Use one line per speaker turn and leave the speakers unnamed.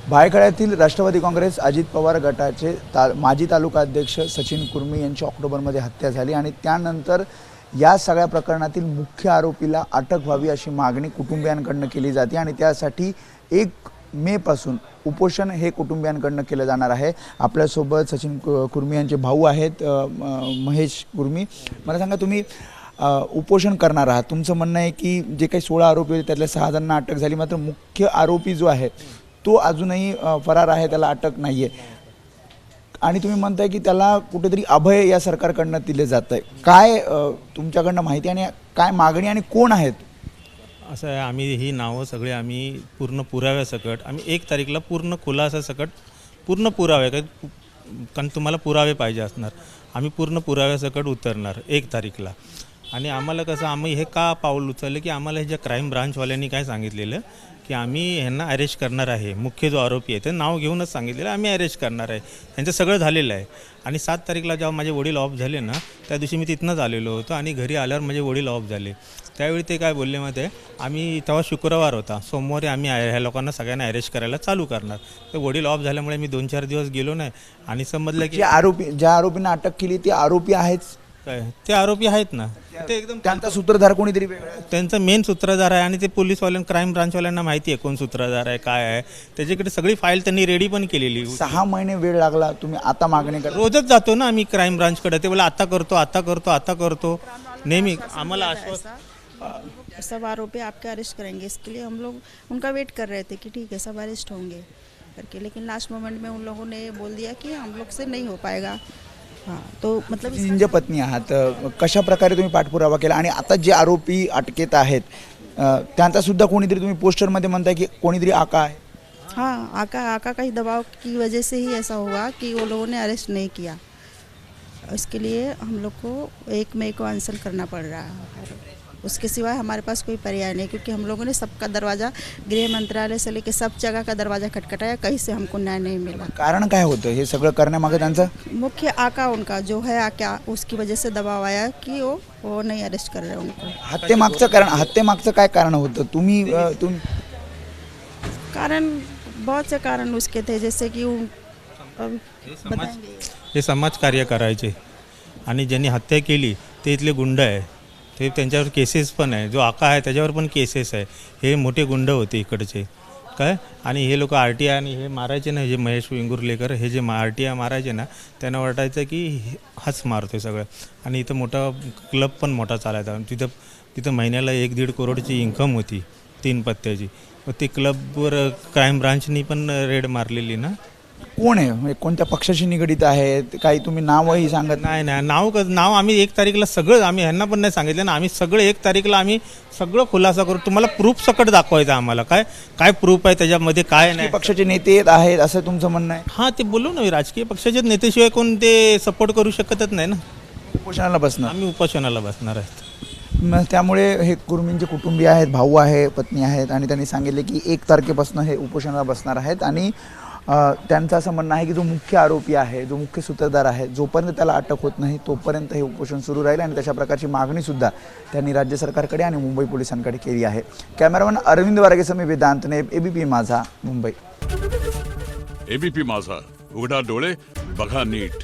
भायखळ्यातील राष्ट्रवादी काँग्रेस अजित पवार गटाचे माजी तालुका अध्यक्ष सचिन कुर्मी यांची ऑक्टोबरमध्ये हत्या झाली आणि त्यानंतर या सगळ्या प्रकरणातील मुख्य आरोपीला अटक व्हावी अशी मागणी कुटुंबियांकडून केली जाते आणि त्यासाठी 1 मे पासून उपोषण हे कुटुंबियांकडून केलं जाणार आहे। आपल्यासोबत सचिन कुर्मी यांचे भाऊ आहेत महेश कुर्मी। मला सांगा, तुम्ही उपोषण करणार आहात, तुमचं म्हणणं आहे की जे काही 16 आरोपी होते त्यातल्या 6 जणांना अटक झाली, मात्र मुख्य आरोपी जो आहे तो अजूनही फरार आहे, त्याला अटक नाही आहे आणि तुम्ही म्हणताय की त्याला कुठेतरी अभय या सरकारकडनं दिले जात आहे। काय तुमच्याकडनं माहिती आणि काय मागणी आणि कोण आहेत?
असं आहे, आम्ही ही नावं सगळे आम्ही पूर्ण पुराव्यासकट आम्ही 1 तारीखला पूर्ण खुलासासकट पूर्ण पुरावे, कारण तुम्हाला पुरावे पाहिजे असणार, आम्ही पूर्ण पुराव्यासकट उतरणार 1 तारीखला। आणि आम्हाला कसं, आम्ही हे का पाऊल उचललं की आम्हाला हे ज्या क्राईम ब्रांचवाल्यांनी काय सांगितलेलं की आम्ही ह्यांना अरेस्ट करणार आहे, मुख्य जो आरोपी आहे ते नाव घेऊनच सांगितलेलं आम्ही अरेस्ट करणार आहे, त्यांचं सगळं झालेलं आहे। आणि 7 तारीखला जेव्हा माझे वडील ऑफ झाले ना, त्या दिवशी मी तिथनंच आलेलो होतो आणि घरी आल्यावर माझे वडील ऑफ झाले। त्यावेळी ते काय बोलले माहिती आहे, आम्ही तेव्हा शुक्रवार होता, सोमवारी आम्ही ह्या लोकांना सगळ्यांना अरेस्ट करायला चालू करणार। तर वडील ऑफ झाल्यामुळे मी 2-4 दिवस गेलो नाही आणि समजलं की
ज्या आरोपींना अटक केली ते आरोपी आहेच,
ते आरोपी आहेत ना, ते एकदम
त्यांचा सूत्रधार कोणीतरी वेगळा आहे,
त्यांचा मेन सूत्रधार आहे आणि ते पोलीसवाल्यांना क्राईम ब्रांचवाल्यांना माहिती आहे कोण सूत्रधार आहे काय आहे, त्याच्याकडे सगळी फाईल त्यांनी रेडी पण केलेली।
6 महिने वेळ लागला, तुम्ही आता मागणी करा?
रोजच जातो ना आम्ही क्राईम ब्रांचकडे, ते बोला आता करतो आता करतो आता करतो, नेहमी आम्हाला आश्वासन।
सब आरोपी आपके अरेस्ट करेंगे, इसके लिए हम लोग उनका वेट कर रहे थे कि ठीक है सब अरेस्ट होंगे करके, लेकिन लास्ट मोमेंट में उन लोगों ने बोल दिया कि हम लोग से नहीं हो पाएगा। हाँ, तो मतलब
जिंच्या पत्नी आहात, कशा प्रकारे तुम्ही पाठपुरावा केला आणि आता जे आरोपी अटकेत आहेत त्यांचा सुद्धा कोणीतरी, तुम्ही पोस्टरमध्ये म्हणताय की कोणीतरी आका आहे?
हाँ, आका का ही दबाव की वजह से ही ऐसा हुआ कि वो लोगों ने अरेस्ट नहीं किया। इसके लिए हम लोग को 1 मई को अनशन करना पड़ रहा है, उसके सिवाय हमारे पास कोई पर्याय नहीं, क्योंकि हम लोगों ने सबका दरवाज़ा, गृह मंत्रालय से लेकर सब जगह का दरवाज़ा खटखटाया, कहीं से हमको न्याय नहीं मिला।
कारण काय होतं हे सगळं करण्यामागे? त्यांचा
मुख्य आका उनका जो है आका, उसकी वजह से दबाव आया कि वो नहीं अरेस्ट कर रहे उनको।
हत्येमागचं काय कारण होतं? तुम्ही
कारण बहुत से कारण उसके थे, जैसे कि
हे समाज कार्य करायचे आणि ज्यांनी हत्या केली ते इथले गुंड आहे, ते त्यांच्यावर केसेस पण आहे, जो आका आहे त्याच्यावर पण केसेस आहे, हे मोठे गुंड होते इकडचे काय। आणि हे लोक RTI आणि हे मारायचे ना, जे महेश वेंगुर्लेकर हे जे RTI मारायचे ना, त्यांना वाटायचं की हाच मारतोय सगळं। आणि इथं मोठा क्लब पण मोठा चालायचा, तिथं महिन्याला 1-1.5 करोडची इन्कम होती 3 पत्त्याची। ते क्लबवर क्राईम ब्रांचनी पण रेड मारलेली ना।
कोण आहे, म्हणजे कोणत्या पक्षाशी निगडीत आहे, काही तुम्ही नावही सांगत
नाही? नाव आम्ही 1 तारीखला सगळं, आम्ही ह्यांना पण नाही सांगितलं ना, आम्ही सगळं 1 तारीखला आम्ही सगळं खुलासा करू, तुम्हाला प्रूफ सकट दाखवायचं आम्हाला, काय प्रूफ आहे त्याच्यामध्ये काय नाही।
पक्षाचे नेते आहेत असं तुमचं म्हणणं आहे?
हां, ते बोलू ना, राजकीय पक्षाचे नेतेशिवाय कोण ते सपोर्ट करू शकतच नाही ना।
उपोषणाला बसणार?
आम्ही उपोषणाला बसणार आहेत।
त्यामुळे हे कुर्मींचे कुटुंबीय आहेत, भाऊ आहे, पत्नी आहेत आणि त्यांनी सांगितले की 1 तारखेपासून हे उपोषणाला बसणार आहेत आणि त्यांचं असं म्हणणं आहे की जो मुख्य आरोपी आहे, जो मुख्य सूत्रधार आहे, जोपर्यंत त्याला अटक होत नाही तोपर्यंत हे उपोषण सुरू राहील आणि तशा प्रकारची मागणीसुद्धा त्यांनी राज्य सरकारकडे आणि मुंबई पोलिसांकडे केली आहे। कॅमेरामॅन अरविंद वारगेसह मी वेदांत नेब, ABP माझा, मुंबई।
ABP माझा, उघडा डोळे बघा नीट।